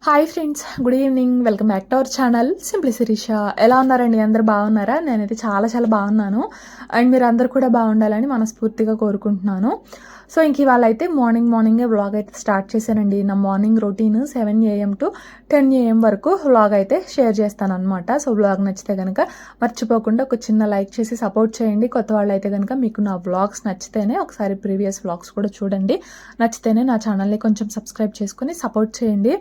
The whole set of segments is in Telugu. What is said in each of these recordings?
Hi friends, good evening. Welcome back to our channel simply Sirisha. ఎలా ఉన్నారండి? అందరు బాగున్నారా? నేనైతే చాలా చాలా బాగున్నాను. అండ్ మీరు అందరు కూడా బాగుండాలని మనస్ఫూర్తిగా కోరుకుంటున్నాను. సో ఇంక ఇవాళ అయితే మార్నింగే వ్లాగ్ అయితే స్టార్ట్ చేశానండి. నా morning routine 7 AM to 10 AM వరకు వ్లాగ్ అయితే షేర్ చేస్తాను అనమాట. సో వ్లాగ్ నచ్చితే కనుక మర్చిపోకుండా ఒక చిన్న లైక్ చేసి సపోర్ట్ చేయండి. కొత్త వాళ్ళు అయితే కనుక మీకు నా వ్లాగ్స్ నచ్చితేనే ఒకసారి ప్రీవియస్ వ్లాగ్స్ కూడా చూడండి. నచ్చితేనే నా ఛానల్ని కొంచెం సబ్స్క్రైబ్ చేసుకుని సపోర్ట్ చేయండి.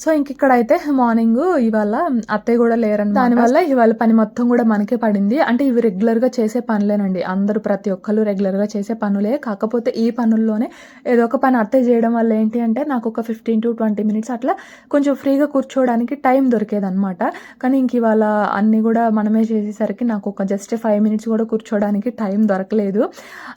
సో ఇంక ఇక్కడైతే మార్నింగ్ ఇవాళ అత్తయ్య కూడా లేరని, దానివల్ల ఇవాళ పని మొత్తం కూడా మనకే పడింది. అంటే ఇవి రెగ్యులర్గా చేసే పనులేనండి. అందరూ ప్రతి ఒక్కరు రెగ్యులర్గా చేసే పనులే. కాకపోతే ఈ పనుల్లోనే ఏదో ఒక పని అత్తయ్య చేయడం వల్ల ఏంటి అంటే నాకు ఒక 15 to 20 minutes అట్లా కొంచెం ఫ్రీగా కూర్చోవడానికి టైం దొరికేదనమాట. కానీ ఇంక ఇవాళ అన్నీ కూడా మనమే చేసేసరికి నాకు ఒక జస్ట్ 5 minutes కూడా కూర్చోవడానికి టైం దొరకలేదు.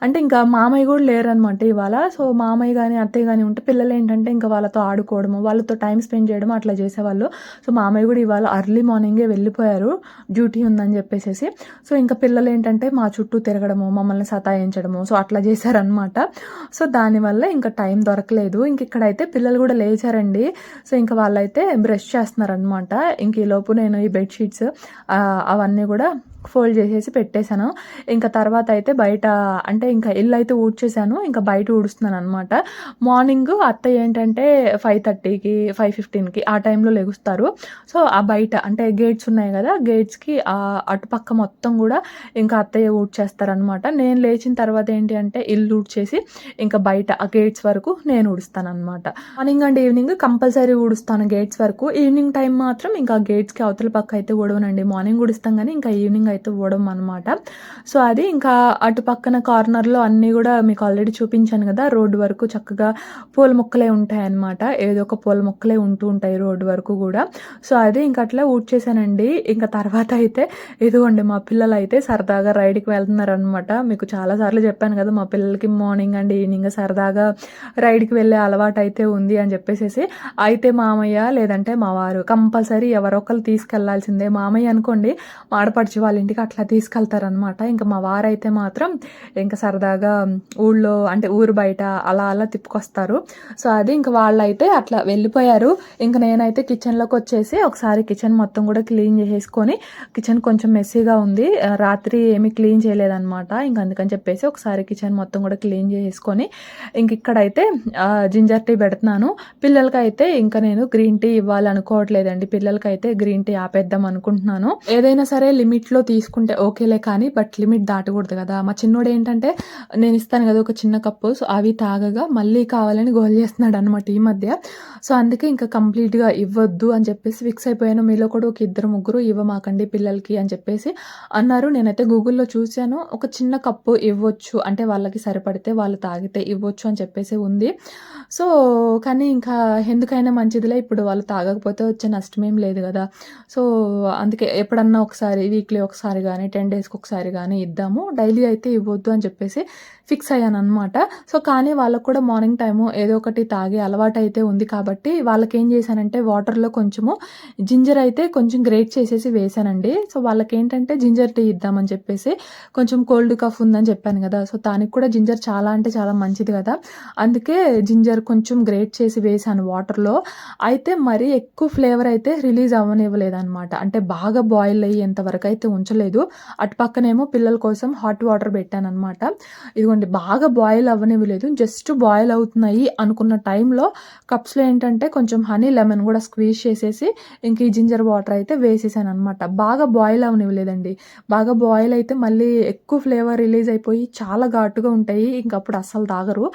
అంటే ఇంకా మామయ్య కూడా లేరనమాట ఇవాళ. సో మామయ్య కానీ అత్తయ్య కానీ ఉంటే పిల్లలు ఏంటంటే ఇంకా వాళ్ళతో ఆడుకోవడము, వాళ్ళతో టైం స్పెండ్ చేయడం అట్లా చేసేవాళ్ళు. సో మామయ్య కూడా ఇవాళ అర్లీ మార్నింగే వెళ్ళిపోయారు, డ్యూటీ ఉందని చెప్పేసి. సో ఇంకా పిల్లలు ఏంటంటే మా చుట్టూ తిరగడము, మమ్మల్ని సతాయించడము, సో అట్లా చేశారనమాట. సో దానివల్ల ఇంకా టైం దొరకలేదు. ఇంక ఇక్కడైతే పిల్లలు కూడా లేచారండి. సో ఇంకా వాళ్ళైతే బ్రష్ చేస్తున్నారనమాట. ఇంక ఈ లోపు నేను ఈ బెడ్షీట్స్ అవన్నీ కూడా ఫోల్డ్ చేసేసి పెట్టేశాను. ఇంకా తర్వాత అయితే బయట అంటే ఇంకా ఇల్లు అయితే ఊడ్చేసాను, ఇంకా బయట ఊడుస్తున్నాను అనమాట. మార్నింగ్ అత్తయ్య ఏంటంటే 5:30కి 5:15కి ఆ టైంలో లెగుస్తారు. సో ఆ బయట అంటే గేట్స్ ఉన్నాయి కదా, గేట్స్కి అటుపక్క మొత్తం కూడా ఇంకా అత్తయ్య ఊడ్చేస్తారనమాట. నేను లేచిన తర్వాత ఏంటి అంటే ఇల్లు ఊడ్చేసి ఇంకా బయట ఆ గేట్స్ వరకు నేను ఊడుస్తాను అనమాట. మార్నింగ్ అండ్ ఈవినింగ్ కంపల్సరీ ఊడుస్తాను గేట్స్ వరకు. ఈవినింగ్ టైం మాత్రం ఇంకా గేట్స్కి అవతల పక్క అయితే ఊడవనండి. మార్నింగ్ ఊడుస్తాం కానీ ఇంకా ఈవినింగ్ అయితే ఊడడం అనమాట. సో అది ఇంకా అటు పక్కన కార్నర్లో అన్నీ కూడా మీకు ఆల్రెడీ చూపించాను కదా, రోడ్డు వరకు చక్కగా పూల మొక్కలే ఉంటాయి అనమాట. ఏదో ఒక పూల మొక్కలే ఉంటూ ఉంటాయి రోడ్డు వరకు కూడా. సో అది ఇంకా అట్లా ఊడ్చేసానండి. ఇంకా తర్వాత అయితే ఇదిగోండి మా పిల్లలు అయితే సరదాగా రైడ్కి వెళ్తున్నారనమాట. మీకు చాలాసార్లు చెప్పాను కదా, మా పిల్లలకి మార్నింగ్ అండ్ ఈవినింగ్ సరదాగా రైడ్కి వెళ్ళే అలవాటు అయితే ఉంది అని చెప్పేసి. అయితే మామయ్య లేదంటే మా వారు కంపల్సరీ ఎవరొకరు తీసుకెళ్లాల్సిందే. మామయ్య అనుకోండి ఆడపడిచి వాళ్ళ ఇంటికి అట్లా తీసుకెళ్తారనమాట. ఇంకా మా వారైతే మాత్రం ఇంకా సరదాగా ఊళ్ళో అంటే ఊరు బయట అలా అలా తిప్పుకొస్తారు. సో అది ఇంకా వాళ్ళైతే అట్లా వెళ్ళిపోయారు. ఇంకా నేనైతే కిచెన్లోకి వచ్చేసి ఒకసారి కిచెన్ మొత్తం కూడా క్లీన్ చేసేసుకొని, కిచెన్ కొంచెం మెస్సీగా ఉంది, రాత్రి ఏమీ క్లీన్ చేయలేదన్నమాట. ఇంక అందుకని చెప్పేసి ఒకసారి కిచెన్ మొత్తం కూడా క్లీన్ చేసేసుకొని ఇంక ఇక్కడైతే జింజర్ టీ పెడుతున్నాను. పిల్లలకైతే ఇంకా నేను గ్రీన్ టీ ఇవ్వాలనుకోవట్లేదండి. పిల్లలకైతే గ్రీన్ టీ ఆపేద్దాం అనుకుంటున్నాను. ఏదైనా సరే లిమిట్లో తీసుకుంటే ఓకేలే, కానీ బట్ లిమిట్ దాటకూడదు కదా. మా చిన్నోడు ఏంటంటే నేను ఇస్తాను కదా ఒక చిన్న కప్పు, సో అవి తాగగా మళ్ళీ కావాలని గోల్ చేస్తున్నాడు అనమాట ఈ మధ్య. సో అందుకే ఇంకా కంప్లీట్గా ఇవ్వద్దు అని చెప్పేసి ఫిక్స్ అయిపోయాను. మీలో కూడా ఒక 2-3 ఇవ్వమాకండి పిల్లలకి అని చెప్పేసి అన్నారు. నేనైతే గూగుల్లో చూశాను, ఒక చిన్న కప్పు ఇవ్వచ్చు అంటే వాళ్ళకి సరిపడితే వాళ్ళు తాగితే ఇవ్వచ్చు అని చెప్పేసి ఉంది. సో కానీ ఇంకా ఎందుకైనా మంచిదిలే, ఇప్పుడు వాళ్ళు తాగకపోతే వచ్చే నష్టమేం లేదు కదా. సో అందుకే ఎప్పుడన్నా ఒకసారి వీక్లీ ఒకసారి కానీ 10 daysకి ఒకసారి కానీ ఇద్దాము, డైలీ అయితే ఇవ్వద్దు అని చెప్పేసి ఫిక్స్ అయ్యాను అనమాట. సో కానీ వాళ్ళకు కూడా మార్నింగ్ టైము ఏదో ఒకటి తాగే అలవాటు అయితే ఉంది కాబట్టి వాళ్ళకి ఏం చేశానంటే వాటర్లో కొంచెము జింజర్ అయితే కొంచెం గ్రేట్ చేసేసి వేసానండి. సో వాళ్ళకి ఏంటంటే జింజర్ టీ ఇద్దామని చెప్పేసి, కొంచెం కోల్డ్ కఫ్ ఉందని చెప్పాను కదా, సో దానికి కూడా జింజర్ చాలా అంటే చాలా మంచిది కదా, అందుకే జింజర్ కొంచెం గ్రేట్ చేసి వేసాను వాటర్లో. అయితే మరీ ఎక్కువ ఫ్లేవర్ అయితే రిలీజ్ అవ్వనివ్వలేదు అనమాట. అంటే బాగా బాయిల్ అయ్యేంత వరకు అయితే ఉంచలేదు. అటు పక్కనేమో పిల్లల కోసం హాట్ వాటర్ పెట్టాను అనమాట. ఇదిగోండి బాగా బాయిల్ అవ్వనివ్వలేదు, జస్ట్ బాయిల్ అవుతున్నాయి అనుకున్న టైంలో కప్స్లో ఏంటంటే కొంచెం హనీ లెమన్ కూడా స్క్వీజ్ చేసేసి ఇంక ఈ జింజర్ వాటర్ అయితే వేసేసాను అనమాట. బాగా బాయిల్ అవ్వనివ్వలేదండి. బాగా బాయిల్ అయితే మళ్ళీ ఎక్కువ ఫ్లేవర్ రిలీజ్ అయిపోయి చాలా ఘాటుగా ఉంటాయి, ఇంకప్పుడు అస్సలు తాగరు.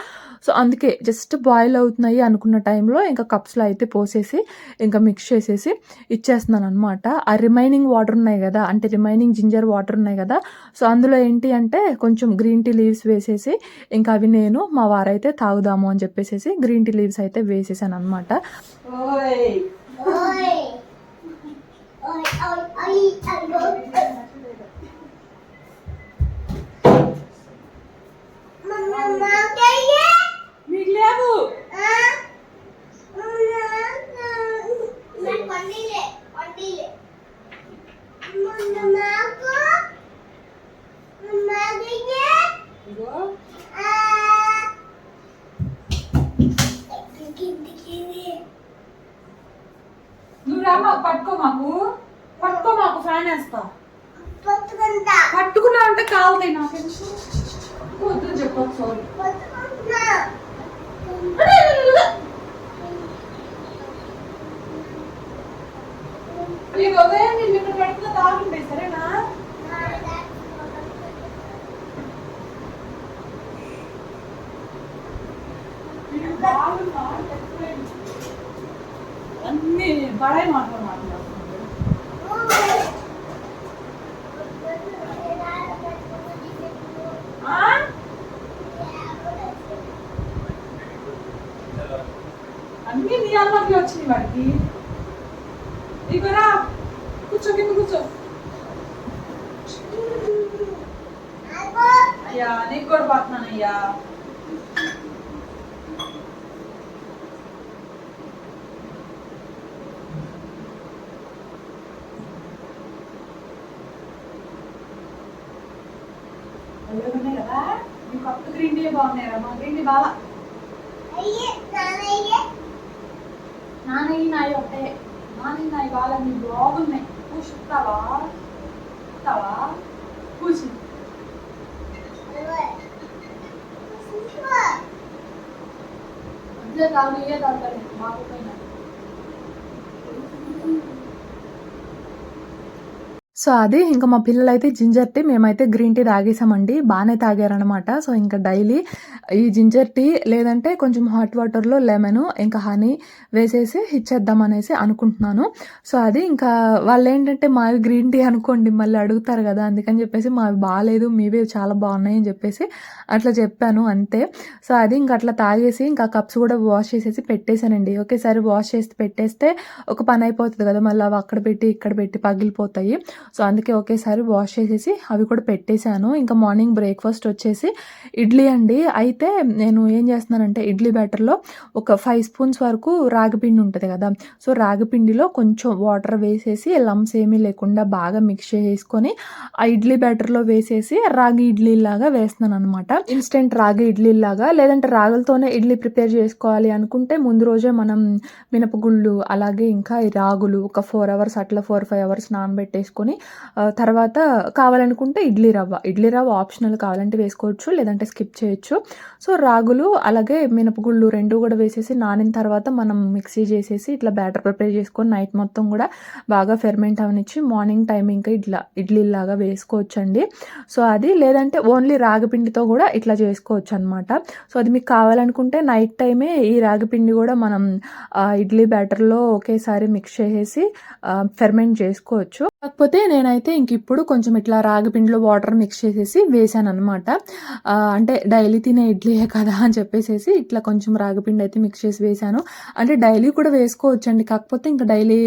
సో అందుకే జస్ట్ బాయిల్ అవుతున్నాయి అనుకున్న టైంలో ఇంకా కప్స్లో అయితే పోసేసి ఇంకా మిక్స్ చేసేసి ఇచ్చేస్తున్నాను అనమాట. ఆ రిమైనింగ్ వాటర్ ఉన్నాయి కదా, అంటే రిమైనింగ్ జింజర్ వాటర్ ఉన్నాయి కదా, సో అందులో ఏంటి అంటే కొంచెం గ్రీన్ టీ లీవ్స్ వేసేసి ఇంకా అవి నేను మా వారైతే తాగుదాము అని చెప్పేసి గ్రీన్ టీ లీవ్స్ అయితే వేసేసాను అనమాట. మీకు లేవు నువ్వు రా మాకు పట్టుకో మాకు ఫ్యాన్ వేస్తా. పట్టుకున్నా అంటే కాలుతాయి నాకు వద్దు చెప్పు. సారీ ఈ ఉదయం నేను ఇక్కడ పెట్టుకున్న తాగుంటాయి సరేనా? అన్ని బడాయి మాట్లాడుతున్నాడు. అన్ని నీ అల్లకి వచ్చినాయి వాడికి. ఇకరా కూర్చో, కింద కూర్చో. అయ్యా నీకు కూడా పోతున్నానయ్యా. ఉన్నాయి కదా నీకు కొత్త గ్రీన్ టీ బాగున్నాయరా? మా గ్రీన్ టీ బాగా నానయ్యి నాయి ఒకటే. నానయ్యి నాయి బాగా నీకు బాగున్నాయి. కూర్చుంటావా కూర్చు. అదే తాగు ఇవే తాగుతారు బాగుపోయినా. సో అది ఇంకా మా పిల్లలు అయితే జింజర్ టీ, మేమైతే గ్రీన్ టీ తాగేసామండి. బాగానే తాగారనమాట. సో ఇంకా డైలీ ఈ జింజర్ టీ లేదంటే కొంచెం హాట్ వాటర్లో లెమన్ ఇంకా హనీ వేసేసి ఇచ్చేద్దాం అనేసి అనుకుంటున్నాను. సో అది ఇంకా వాళ్ళు ఏంటంటే మావి గ్రీన్ టీ అనుకోండి మళ్ళీ అడుగుతారు కదా, అందుకని చెప్పేసి మావి బాగాలేదు మీవే చాలా బాగున్నాయి అని చెప్పేసి అట్లా చెప్పాను అంతే. సో అది ఇంకా అట్లా తాగేసి ఇంకా కప్స్ కూడా వాష్ చేసేసి పెట్టేశానండి. ఒకేసారి వాష్ చేసి పెట్టేస్తే ఒక పని అయిపోతుంది కదా, మళ్ళీ అవి అక్కడ పెట్టి ఇక్కడ పెట్టి పగిలిపోతాయి. సో అందుకే ఒకేసారి వాష్ చేసేసి అవి కూడా పెట్టేశాను. ఇంకా మార్నింగ్ బ్రేక్ఫాస్ట్ వచ్చేసి ఇడ్లీ అండి. అయితే నేను ఏం చేస్తున్నానంటే ఇడ్లీ బ్యాటర్లో ఒక 5 స్పూన్స్ వరకు రాగిపిండి ఉంటుంది కదా, సో రాగిపిండిలో కొంచెం వాటర్ వేసేసి లమ్స్ ఏమీ లేకుండా బాగా మిక్స్ చేసుకొని ఆ ఇడ్లీ బ్యాటర్లో వేసేసి రాగి ఇడ్లీ లాగా వేస్తున్నాను అనమాట. ఇన్స్టెంట్ రాగి ఇడ్లీ లాగా. లేదంటే రాగులతోనే ఇడ్లీ ప్రిపేర్ చేసుకోవాలి అనుకుంటే ముందు రోజే మనం మినపగుళ్ళు అలాగే ఇంకా ఈ రాగులు ఒక 4 అవర్స్ అట్లా 4-5 అవర్స్ నానబెట్టేసుకొని తర్వాత కావాలనుకుంటే ఇడ్లీ రవ్వ ఆప్షనల్, కావాలంటే వేసుకోవచ్చు లేదంటే స్కిప్ చేయొచ్చు. సో రాగులు అలాగే మినపగుళ్ళు 2 కూడా వేసేసి నానిన తర్వాత మనం మిక్సీ చేసేసి ఇట్లా బ్యాటర్ ప్రిపేర్ చేసుకొని నైట్ మొత్తం కూడా బాగా ఫెర్మెంట్ అవనిచ్చి మార్నింగ్ టైం ఇంకా ఇట్లా ఇడ్లీ లాగా వేసుకోవచ్చు అండి. సో అది లేదంటే ఓన్లీ రాగిపిండితో కూడా ఇట్లా చేసుకోవచ్చు అనమాట. సో అది మీకు కావాలనుకుంటే నైట్ టైమే ఈ రాగిపిండి కూడా మనం ఇడ్లీ బ్యాటర్లో ఒకేసారి మిక్స్ చేసేసి ఫెర్మెంట్ చేసుకోవచ్చు. కాకపోతే నేనైతే ఇంక ఇప్పుడు కొంచెం ఇట్లా రాగిపిండిలో వాటర్ మిక్స్ చేసేసి వేసాను అనమాట. అంటే డైలీ తినే ఇడ్లీయే కదా అని చెప్పేసి ఇట్లా కొంచెం రాగిపిండి అయితే మిక్స్ చేసి వేసాను. అంటే డైలీ కూడా వేసుకోవచ్చు అండి, కాకపోతే ఇంకా డైలీ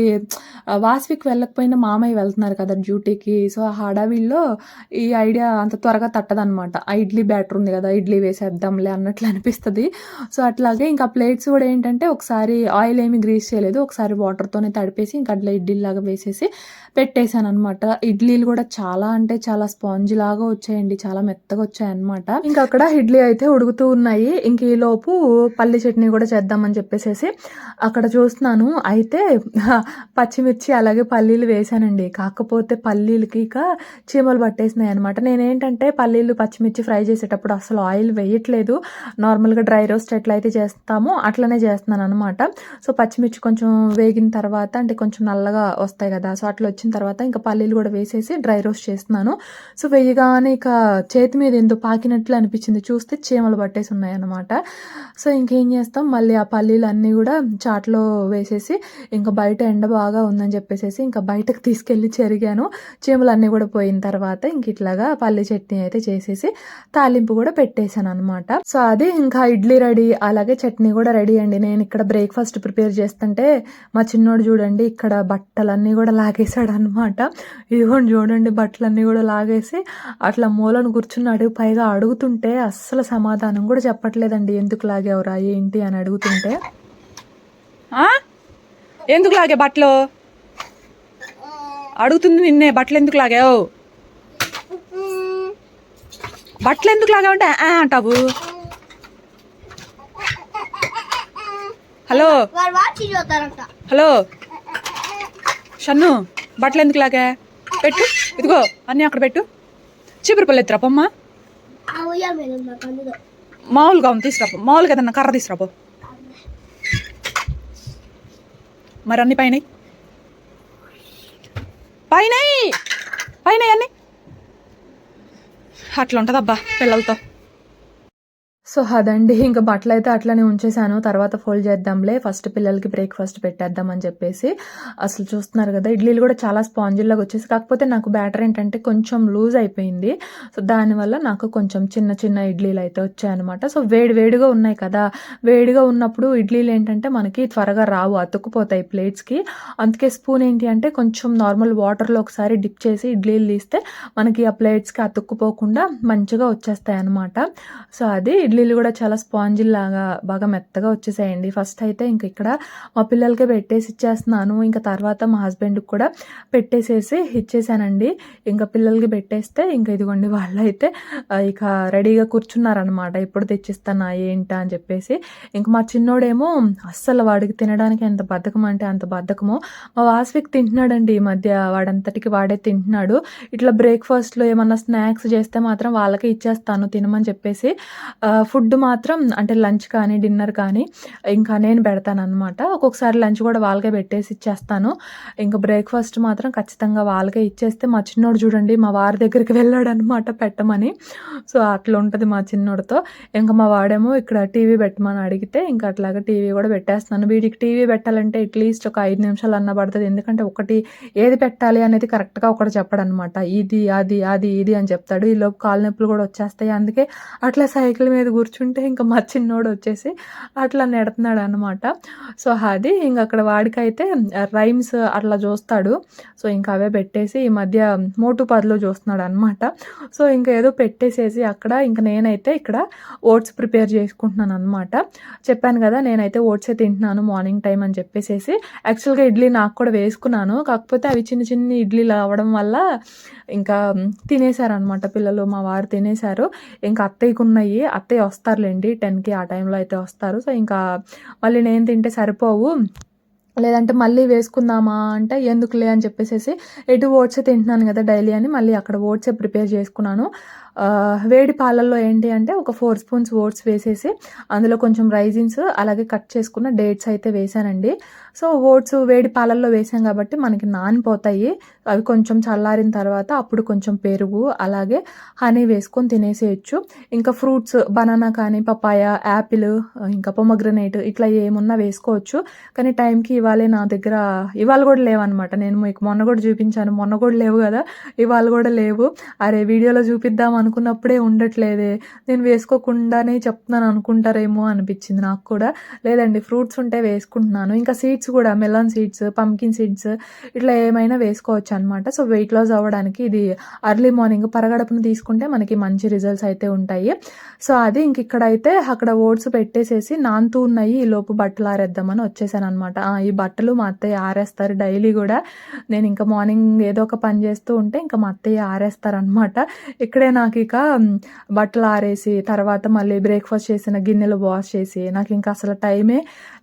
వాస్విక్ వెళ్ళకపోయినా మామయ్య వెళ్తున్నారు కదా డ్యూటీకి. సో ఆ హడావిల్లో ఈ ఐడియా అంత త్వరగా తట్టదనమాట. ఆ ఇడ్లీ బ్యాటర్ ఉంది కదా, ఇడ్లీ వేసేద్దాంలే అన్నట్లు అనిపిస్తుంది. సో అట్లాగే ఇంకా ప్లేట్స్ కూడా ఏంటంటే ఒకసారి ఆయిల్ ఏమి గ్రీస్ చేయలేదు, ఒకసారి వాటర్తోనే తడిపేసి ఇంకా అట్లా ఇడ్లీలాగా వేసేసి పెట్టేశాను అనమాట. ఇడ్లీలు కూడా చాలా అంటే చాలా స్పాంజ్ లాగా వచ్చాయండి, చాలా మెత్తగా వచ్చాయన్నమాట. ఇంకా అక్కడ ఇడ్లీ అయితే ఉడుకుతూ ఉన్నాయి. ఇంక ఈ లోపు పల్లి చట్నీ కూడా చేద్దామని చెప్పేసి అక్కడ చూస్తున్నాను. అయితే పచ్చిమిర్చి అలాగే పల్లీలు వేసానండి. కాకపోతే పల్లీలకి ఇక చీమలు పట్టేసినాయి అనమాట. నేనేంటంటే పల్లీలు పచ్చిమిర్చి ఫ్రై చేసేటప్పుడు అసలు ఆయిల్ వేయట్లేదు, నార్మల్గా డ్రై రోస్ట్ ఎట్లయితే చేస్తామో అట్లనే చేస్తున్నాను అనమాట. సో పచ్చిమిర్చి కొంచెం వేగిన తర్వాత అంటే కొంచెం నల్లగా వస్తాయి కదా, సో అట్లా వచ్చిన తర్వాత ఇంకా పల్లీలు కూడా వేసేసి డ్రై రోస్ట్ చేస్తున్నాను. సో వేయగానే ఇక చేతి మీద ఎంతో పాకినట్లు అనిపించింది, చూస్తే చీమలు పట్టేసి ఉన్నాయి అనమాట. సో ఇంకేం చేస్తాం, మళ్ళీ ఆ పల్లీలు అన్నీ కూడా చాట్లో వేసేసి ఇంకా బయట ఎండ బాగా ఉందని చెప్పేసి ఇంకా బయటకు తీసుకెళ్ళి చెరిగాను. చీమలు అన్నీ కూడా పోయిన తర్వాత ఇంక ఇట్లాగా పల్లీ చట్నీ అయితే చేసేసి తాలింపు కూడా పెట్టేశాను అనమాట. సో అది ఇంకా ఇడ్లీ రెడీ అలాగే చట్నీ కూడా రెడీ అండి. నేను ఇక్కడ బ్రేక్ఫాస్ట్ ప్రిపేర్ చేస్తుంటే మా చిన్నోడు చూడండి ఇక్కడ బట్టలన్నీ కూడా లాగేశాడు అనమాట. ఇదిగోండి చూడండి బట్టలన్నీ కూడా లాగేసి అట్లా మూలను కూర్చున్నాడు. పైగా అడుగుతుంటే అస్సలు సమాధానం కూడా చెప్పట్లేదండి, ఎందుకు లాగేవరా ఏంటి అని అడుగుతుంటే. ఎందుకు లాగే బట్టలు అడుగుతుంది నిన్నే, బట్టలు ఎందుకు లాగావు, బట్టలు ఎందుకు లాగావంటే అంటావు. హలో హలో షన్ను బట్టలు ఎందుకు లాగా పెట్టు, ఇదిగో అన్నీ అక్కడ పెట్టు. చీపురు పళ్ళు ఎత్తురా పొమ్మ, మామూలుగా ఉంది తీసుకురాపో, మామూలుగా ఏదన్నా కర్ర తీసుకురాపో. మరి అన్ని పైన పైన పైన అన్నీ అట్లా ఉంటుందబ్బా పిల్లలతో. సో అదండి, ఇంకా బట్టలు అయితే అట్లనే ఉంచేసాను. తర్వాత ఫోల్డ్ చేద్దాంలే, ఫస్ట్ పిల్లలకి బ్రేక్ఫాస్ట్ పెట్టేద్దామని చెప్పేసి. అసలు చూస్తున్నారు కదా, ఇడ్లీలు కూడా చాలా స్పాంజిల్లాగా వచ్చేసి, కాకపోతే నాకు బ్యాటర్ ఏంటంటే కొంచెం లూజ్ అయిపోయింది. సో దానివల్ల నాకు కొంచెం చిన్న చిన్న ఇడ్లీలు అయితే వచ్చాయన్నమాట. సో వేడిగా ఉన్నాయి కదా, వేడిగా ఉన్నప్పుడు ఇడ్లీలు ఏంటంటే మనకి త్వరగా రావు, అతుక్కుపోతాయి ప్లేట్స్కి. అందుకే స్పూన్ ఏంటి అంటే కొంచెం నార్మల్ వాటర్లో ఒకసారి డిప్ చేసి ఇడ్లీలు తీస్తే మనకి ఆ ప్లేట్స్కి అతుక్కుపోకుండా మంచిగా వచ్చేస్తాయి అన్నమాట. సో అది ఇడ్లీలు కూడా చాలా స్పాంజీ లాగా బాగా మెత్తగా వచ్చేసాయండి. ఫస్ట్ అయితే ఇంక ఇక్కడ మా పిల్లలకే పెట్టేసి ఇచ్చేస్తున్నాను. ఇంకా తర్వాత మా హస్బెండ్కి కూడా పెట్టేసేసి ఇచ్చేసానండి. ఇంకా పిల్లలకి పెట్టేస్తే ఇంకా ఇదిగోండి వాళ్ళైతే ఇక రెడీగా కూర్చున్నారనమాట, ఎప్పుడు తెచ్చిస్తానా ఏంటా అని చెప్పేసి. ఇంక మా చిన్నోడేమో అస్సలు వాడికి తినడానికి ఎంత బద్ధకం అంటే అంత బద్ధకము. మా వాస్విక్ తింటున్నాడండి ఈ మధ్య, వాడంతటికి వాడే తింటున్నాడు. ఇట్లా బ్రేక్ఫాస్ట్లో ఏమన్నా స్నాక్స్ చేస్తే మాత్రం వాళ్ళకే ఇచ్చేస్తాను తినమని చెప్పేసి. ఫుడ్ మాత్రం అంటే లంచ్ కానీ డిన్నర్ కానీ ఇంకా నేను పెడతాను అనమాట. ఒక్కొక్కసారి లంచ్ కూడా వాళ్ళకే పెట్టేసి ఇచ్చేస్తాను. ఇంకా బ్రేక్ఫాస్ట్ మాత్రం ఖచ్చితంగా వాళ్ళకే ఇచ్చేస్తే, మా చిన్నోడు చూడండి మా వారి దగ్గరికి వెళ్ళాడు అనమాట పెట్టమని. సో అట్లా ఉంటుంది మా చిన్నోడితో. ఇంకా మా వాడేమో ఇక్కడ టీవీ పెట్టమని అడిగితే ఇంకా అట్లాగా టీవీ కూడా పెట్టేస్తున్నాను. వీడికి టీవీ పెట్టాలంటే అట్లీస్ట్ ఒక 5 నిమిషాలు అన్న పడుతుంది, ఎందుకంటే ఒకటి ఏది పెట్టాలి అనేది కరెక్ట్గా ఒకటి చెప్పడనమాట. ఇది అది అది ఇది అని చెప్తాడు. ఈలోపు కాలు నొప్పులు కూడా వచ్చేస్తాయి. అందుకే అట్లా సైకిల్ మీద కూర్చుంటే ఇంకా మా చిన్నోడు వచ్చేసి అట్లా నెడుతున్నాడు అనమాట. సో అది ఇంకా అక్కడ వాడికైతే రైమ్స్ అట్లా చూస్తాడు. సో ఇంకా అవే పెట్టేసి ఈ మధ్య మోటు పదులు చూస్తున్నాడు అనమాట. సో ఇంకా ఏదో పెట్టేసేసి అక్కడ ఇంకా నేనైతే ఇక్కడ ఓట్స్ ప్రిపేర్ చేసుకుంటున్నాను అనమాట. చెప్పాను కదా నేనైతే ఓట్సే తింటున్నాను మార్నింగ్ టైం అని చెప్పేసేసి. యాక్చువల్గా ఇడ్లీ నాకు కూడా వేసుకున్నాను, కాకపోతే అవి చిన్న చిన్న ఇడ్లీలు అవ్వడం వల్ల ఇంకా తినేశారనమాట పిల్లలు. మా వారు తినేశారు. ఇంకా అత్తయ్యకు ఉన్నాయి, అత్తయ్య వస్తారులేండి 10కి ఆ టైంలో అయితే వస్తారు. సో ఇంకా మళ్ళీ నేను తింటే సరిపోవు, లేదంటే మళ్ళీ వేసుకుందామా అంటే ఎందుకులే అని చెప్పేసి ఎటు ఓట్సే తింటున్నాను కదా డైలీ అని మళ్ళీ అక్కడ ఓట్సే ప్రిపేర్ చేసుకున్నాను. వేడి పాలల్లో ఏంటి అంటే ఒక 4 స్పూన్స్ ఓట్స్ వేసేసి అందులో కొంచెం రైజిన్స్ అలాగే కట్ చేసుకున్న డేట్స్ అయితే వేసానండి. సో ఓట్స్ వేడి పాలల్లో వేసాం కాబట్టి మనకి నానిపోతాయి. అవి కొంచెం చల్లారిన తర్వాత అప్పుడు కొంచెం పెరుగు అలాగే హనీ వేసుకొని తినేసేయచ్చు. ఇంకా ఫ్రూట్స్ బనానా కానీ పపాయ, యాపిల్, ఇంకా పొమగ్రనేట్ ఇట్లా ఏమున్నా వేసుకోవచ్చు. కానీ టైంకి నా దగ్గర ఇవాళ కూడా లేవన్నమాట. నేను మీకు మొన్న కూడా చూపించాను, మొన్న కూడా లేవు కదా, ఇవాళ కూడా లేవు. అరే వీడియోలో చూపిద్దాం అనుకున్నప్పుడే ఉండట్లేదే, నేను వేసుకోకుండానే చెప్తున్నాను అనుకుంటారేమో అనిపించింది నాకు కూడా. లేదండి ఫ్రూట్స్ ఉంటే వేసుకుంటున్నాను. ఇంకా సీడ్స్ కూడా మెలాన్ సీడ్స్, పంకిన్ సీడ్స్ ఇట్లా ఏమైనా వేసుకోవచ్చు అనమాట. సో వెయిట్ లాస్ అవ్వడానికి ఇది అర్లీ మార్నింగ్ పరగడపును తీసుకుంటే మనకి మంచి రిజల్ట్స్ అయితే ఉంటాయి. సో అది ఇంక ఇక్కడైతే అక్కడ ఓట్స్ పెట్టేసేసి నానుతూ ఉన్నాయి, ఈ లోపు బట్టలు ఆరేద్దామని వచ్చేసాను అనమాట. ఈ బట్టలు మా అత్తయ్య ఆరేస్తారు డైలీ కూడా. నేను ఇంకా మార్నింగ్ ఏదో ఒక పని చేస్తూ ఉంటే ఇంకా మా అత్తయ్య ఆరేస్తారనమాట. ఇక్కడే నాకు ఇక బట్టలు ఆరేసి తర్వాత మళ్ళీ బ్రేక్ఫాస్ట్ చేసిన గిన్నెలు వాష్ చేసి నాకు ఇంకా అసలు టైమే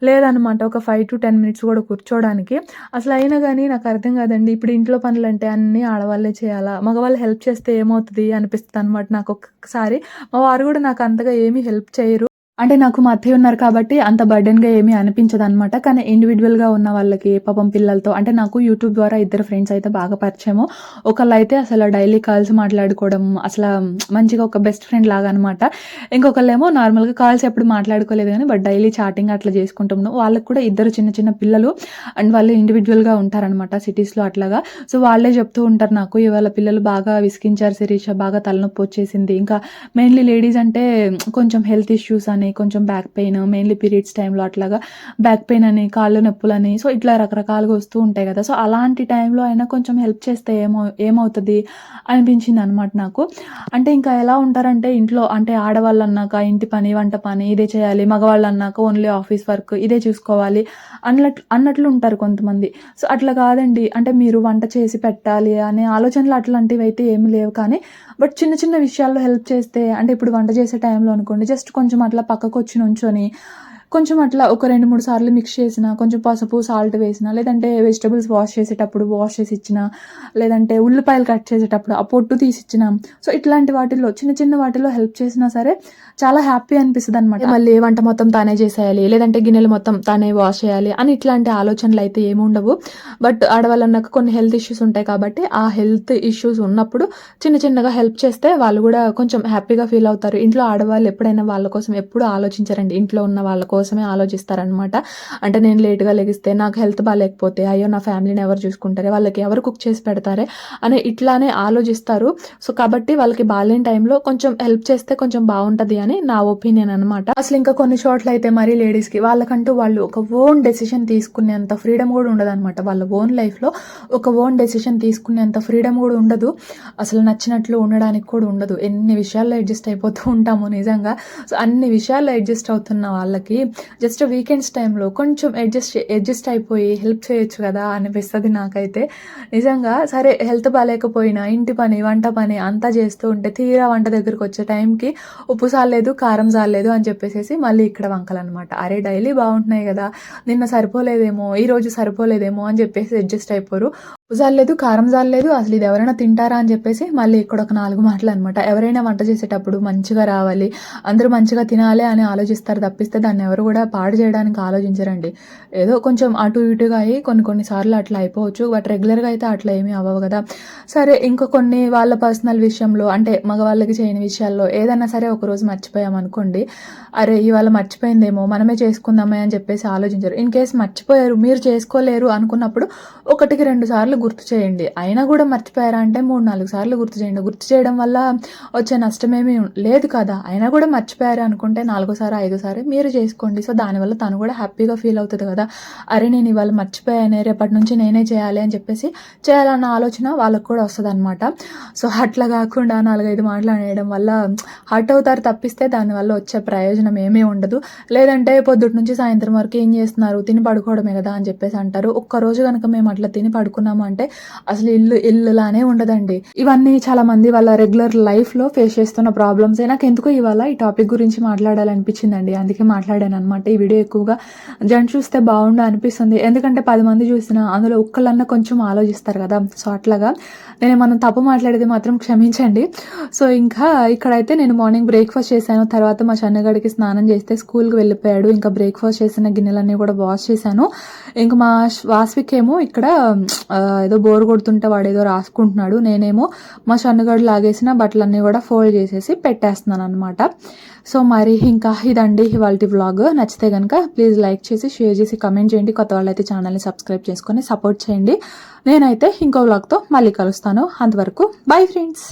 లేదనమాట. ఒక 5 to 10 minutes కూడా కూర్చోడానికి. అసలు అయినా కానీ నాకు అర్థం కాదండి, ఇప్పుడు ఇంట్లో పనులు అంటే అన్నీ ఆడవాళ్ళే చేయాలా, మగవాళ్ళు హెల్ప్ చేస్తే ఏమవుతుంది అనిపిస్తుంది అనమాట నాకు ఒక్కొక్కసారి. మా వారు కూడా నాకు అంతగా ఏమీ హెల్ప్ చేయరు. అంటే నాకు మా అత్తయ్య ఉన్నారు కాబట్టి అంత బర్డెన్గా ఏమీ అనిపించదు అనమాట. కానీ ఇండివిజువల్గా ఉన్న వాళ్ళకి పాపం పిల్లలతో, అంటే నాకు యూట్యూబ్ ద్వారా 2 ఫ్రెండ్స్ అయితే బాగా పరిచయము. ఒకళ్ళు అయితే అసలు డైలీ కాల్స్ మాట్లాడుకోవడం అసలు మంచిగా ఒక బెస్ట్ ఫ్రెండ్ లాగా అనమాట. ఇంకొకళ్ళేమో నార్మల్గా కాల్స్ ఎప్పుడు మాట్లాడుకోలేదు కానీ బట్ డైలీ చాటింగ్ అట్లా చేసుకుంటాము. వాళ్ళకి కూడా 2 చిన్న చిన్న పిల్లలు అండ్ వాళ్ళు ఇండివిజువల్గా ఉంటారనమాట సిటీస్లో అట్లాగా. సో వాళ్ళే చెప్తూ ఉంటారు నాకు, ఇవాళ పిల్లలు బాగా విసిగించారు శిరీష, బాగా తలనొప్పి వచ్చేసింది. ఇంకా మెయిన్లీ లేడీస్ అంటే కొంచెం హెల్త్ ఇష్యూస్ అని, కొంచెం బ్యాక్ పెయిన్, మెయిన్లీ పీరియడ్స్ టైంలో అట్లాగా బ్యాక్ పెయిన్ అని, కాళ్ళు నొప్పులని, సో ఇట్లా రకరకాలుగా వస్తూ ఉంటాయి కదా. సో అలాంటి టైంలో అయినా కొంచెం హెల్ప్ చేస్తే ఏమవుతుంది అనిపించింది అనమాట నాకు. అంటే ఇంకా ఎలా ఉంటారంటే ఇంట్లో అంటే ఆడవాళ్ళు అన్నాక ఇంటి పని వంట పని ఇదే చేయాలి, మగవాళ్ళు అన్నాక ఓన్లీ ఆఫీస్ వర్క్ ఇదే చూసుకోవాలి అన్నట్లు ఉంటారు కొంతమంది. సో అట్లా కాదండి, అంటే మీరు వంట చేసి పెట్టాలి అనే ఆలోచనలు అట్లాంటివి అయితే ఏమి లేవు. కానీ బట్ చిన్న చిన్న విషయాల్లో హెల్ప్ చేస్తే, అంటే ఇప్పుడు వంట చేసే టైంలో అనుకోండి జస్ట్ కొంచెం అట్లా పక్కకు వచ్చి నుంచొని కొంచెం అట్లా ఒక 2-3 సార్లు మిక్స్ చేసిన, కొంచెం పసుపు, సాల్ట్ వేసిన, లేదంటే వెజిటబుల్స్ వాష్ చేసేటప్పుడు వాష్ చేసి ఇచ్చిన, లేదంటే ఉల్లిపాయలు కట్ చేసేటప్పుడు ఆ పొట్టు తీసి ఇచ్చిన. సో ఇట్లాంటి వాటిల్లో చిన్న చిన్న వాటిల్లో హెల్ప్ చేసినా సరే చాలా హ్యాపీ అనిపిస్తుంది అనమాట. మళ్ళీ వంట మొత్తం తానే చేసేయాలి, లేదంటే గిన్నెలు మొత్తం తానే వాష్ చేయాలి అని ఇట్లాంటి ఆలోచనలు అయితే ఏమి ఉండవు. బట్ ఆడవాళ్ళన్నాక కొన్ని హెల్త్ ఇష్యూస్ ఉంటాయి కాబట్టి ఆ హెల్త్ ఇష్యూస్ ఉన్నప్పుడు చిన్న చిన్నగా హెల్ప్ చేస్తే వాళ్ళు కూడా కొంచెం హ్యాపీగా ఫీల్ అవుతారు. ఇంట్లో ఆడవాళ్ళు ఎప్పుడైనా వాళ్ళ కోసం ఎప్పుడు ఆలోచించారండి, ఇంట్లో ఉన్న వాళ్ళ కోసమే ఆలోచిస్తారనమాట. అంటే నేను లేట్గా లెగిస్తే, నాకు హెల్త్ బాగాలేకపోతే, అయ్యో నా ఫ్యామిలీని ఎవరు చూసుకుంటారే, వాళ్ళకి ఎవరు కుక్ చేసి పెడతారే అని ఇట్లానే ఆలోచిస్తారు. సో కాబట్టి వాళ్ళకి బాగాలేని టైంలో కొంచెం హెల్ప్ చేస్తే కొంచెం బాగుంటుంది అని నా ఒపీనియన్ అనమాట. అసలు ఇంకా కొన్ని చోట్ల అయితే మరీ లేడీస్కి వాళ్ళకంటూ వాళ్ళు ఒక ఓన్ డెసిషన్ తీసుకునేంత ఫ్రీడమ్ కూడా ఉండదు అనమాట. వాళ్ళ ఓన్ లైఫ్లో ఒక ఓన్ డెసిషన్ తీసుకునేంత ఫ్రీడమ్ కూడా ఉండదు. అసలు నచ్చినట్లు ఉండడానికి కూడా ఉండదు. ఎన్ని విషయాల్లో అడ్జస్ట్ అయిపోతూ ఉంటాము నిజంగా. సో అన్ని విషయాల్లో అడ్జస్ట్ అవుతున్న వాళ్ళకి జస్ట్ వీకెండ్స్ టైంలో కొంచెం అడ్జస్ట్ అయిపోయి హెల్ప్ చేయొచ్చు కదా అనిపిస్తుంది నాకైతే నిజంగా. సరే హెల్త్ బాగాలేకపోయినా ఇంటి పని, వంట పని అంతా చేస్తూ ఉంటే తీరా వంట దగ్గరికి వచ్చే టైంకి ఉప్పు సాలేదు, కారం సాలేదు అని చెప్పేసి మళ్ళీ ఇక్కడ వంకలు అనమాట. అరే డైలీ బాగుంటున్నాయి కదా, నిన్న సరిపోలేదేమో, ఈరోజు సరిపోలేదేమో అని చెప్పేసి అడ్జస్ట్ అయిపోరు. ఉప్పు జాలేదు, కారం జాలేదు, అసలు ఇది ఎవరైనా తింటారా అని చెప్పేసి మళ్ళీ ఇక్కడ ఒక 4 మాటలు అనమాట. ఎవరైనా వంట చేసేటప్పుడు మంచిగా రావాలి, అందరూ మంచిగా తినాలి అని ఆలోచిస్తారు తప్పిస్తే దాన్ని ఎవరు కూడా పాడు చేయడానికి ఆలోచించరండి. ఏదో కొంచెం అటు ఇటుగా అయ్యి కొన్నిసార్లు అట్లా అయిపోవచ్చు, బట్ రెగ్యులర్గా అయితే అట్లా ఏమీ అవ్వవు కదా. సరే ఇంకా కొన్ని వాళ్ళ పర్సనల్ విషయంలో అంటే మగవాళ్ళకి చేయని విషయాల్లో ఏదైనా సరే ఒకరోజు మర్చిపోయామనుకోండి, అరే ఇవాళ మర్చిపోయిందేమో మనమే చేసుకుందామే అని చెప్పేసి ఆలోచించరు. ఇన్ కేసు మర్చిపోయారు, మీరు చేసుకోలేరు అనుకున్నప్పుడు 1-2 సార్లు గుర్తు చేయండి. అయినా కూడా మర్చిపోయారా అంటే 3-4 సార్లు గుర్తు చేయండి. గుర్తు చేయడం వల్ల వచ్చే నష్టమేమీ లేదు కదా. అయినా కూడా మర్చిపోయారు అనుకుంటే 4సారి 5సారి మీరు చేసుకోండి. సో దానివల్ల తను కూడా హ్యాపీగా ఫీల్ అవుతుంది కదా. అరే నేను ఇవాళ మర్చిపోయానే, రేపటి నుంచి నేనే చేయాలి అని చెప్పేసి చేయాలన్న ఆలోచన వాళ్ళకు కూడా వస్తుంది అనమాట. సో అట్లా కాకుండా 4-5 మాటలు అనేయడం వల్ల హర్ట్ అవుతారు తప్పిస్తే దానివల్ల వచ్చే ప్రయోజనం ఏమీ ఉండదు. లేదంటే పొద్దుటి నుంచి సాయంత్రం వరకు ఏం చేస్తున్నారు, తిని పడుకోవడమే కదా అని చెప్పేసి అంటారు. ఒక్కరోజు కనుక మేము అట్లా తిని పడుకున్నాము అంటే అసలు ఇల్లులానే ఉండదండి. ఇవన్నీ చాలా మంది వాళ్ళ రెగ్యులర్ లైఫ్లో ఫేస్ చేస్తున్న ప్రాబ్లమ్స్. నాకు ఎందుకో ఇవాళ ఈ టాపిక్ గురించి మాట్లాడాలనిపించిందండి, అందుకే మాట్లాడాను అనమాట. ఈ వీడియో ఎక్కువగా జంట చూస్తే బాగుండు అనిపిస్తుంది, ఎందుకంటే 10 మంది చూసినా అందులో ఒక్కళ్ళన్నా కొంచెం ఆలోచిస్తారు కదా. సో అట్లాగా నేను మనం తప్పు మాట్లాడేది మాత్రం క్షమించండి. సో ఇంకా ఇక్కడైతే నేను మార్నింగ్ బ్రేక్ఫాస్ట్ చేశాను, తర్వాత మా చన్నగడికి స్నానం చేస్తే స్కూల్కి వెళ్ళిపోయాడు. ఇంకా బ్రేక్ఫాస్ట్ చేసిన గిన్నెలన్నీ కూడా వాష్ చేశాను. ఇంకా మా వాస్విక్ ఏమో ఇక్కడ ఏదో బోర్ కొడుతుంటే వాడు ఏదో రాసుకుంటున్నాడు. నేనేమో మా చన్నగడు లాగేసిన బట్టలన్నీ కూడా ఫోల్డ్ చేసేసి పెట్టేస్తున్నాను అనమాట. సో మరి ఇంకా ఇదండి ఇవాల్టి వ్లాగ్. నచ్చితే కనుక ప్లీజ్ లైక్ చేసి, షేర్ చేసి, కమెంట్ చేయండి. కొత్త వాళ్ళైతే ఛానల్ని సబ్స్క్రైబ్ చేసుకొని సపోర్ట్ చేయండి. నేనైతే ఇంకో వ్లాగ్తో మళ్ళీ కలుస్తాను. అంతవరకు బై ఫ్రెండ్స్.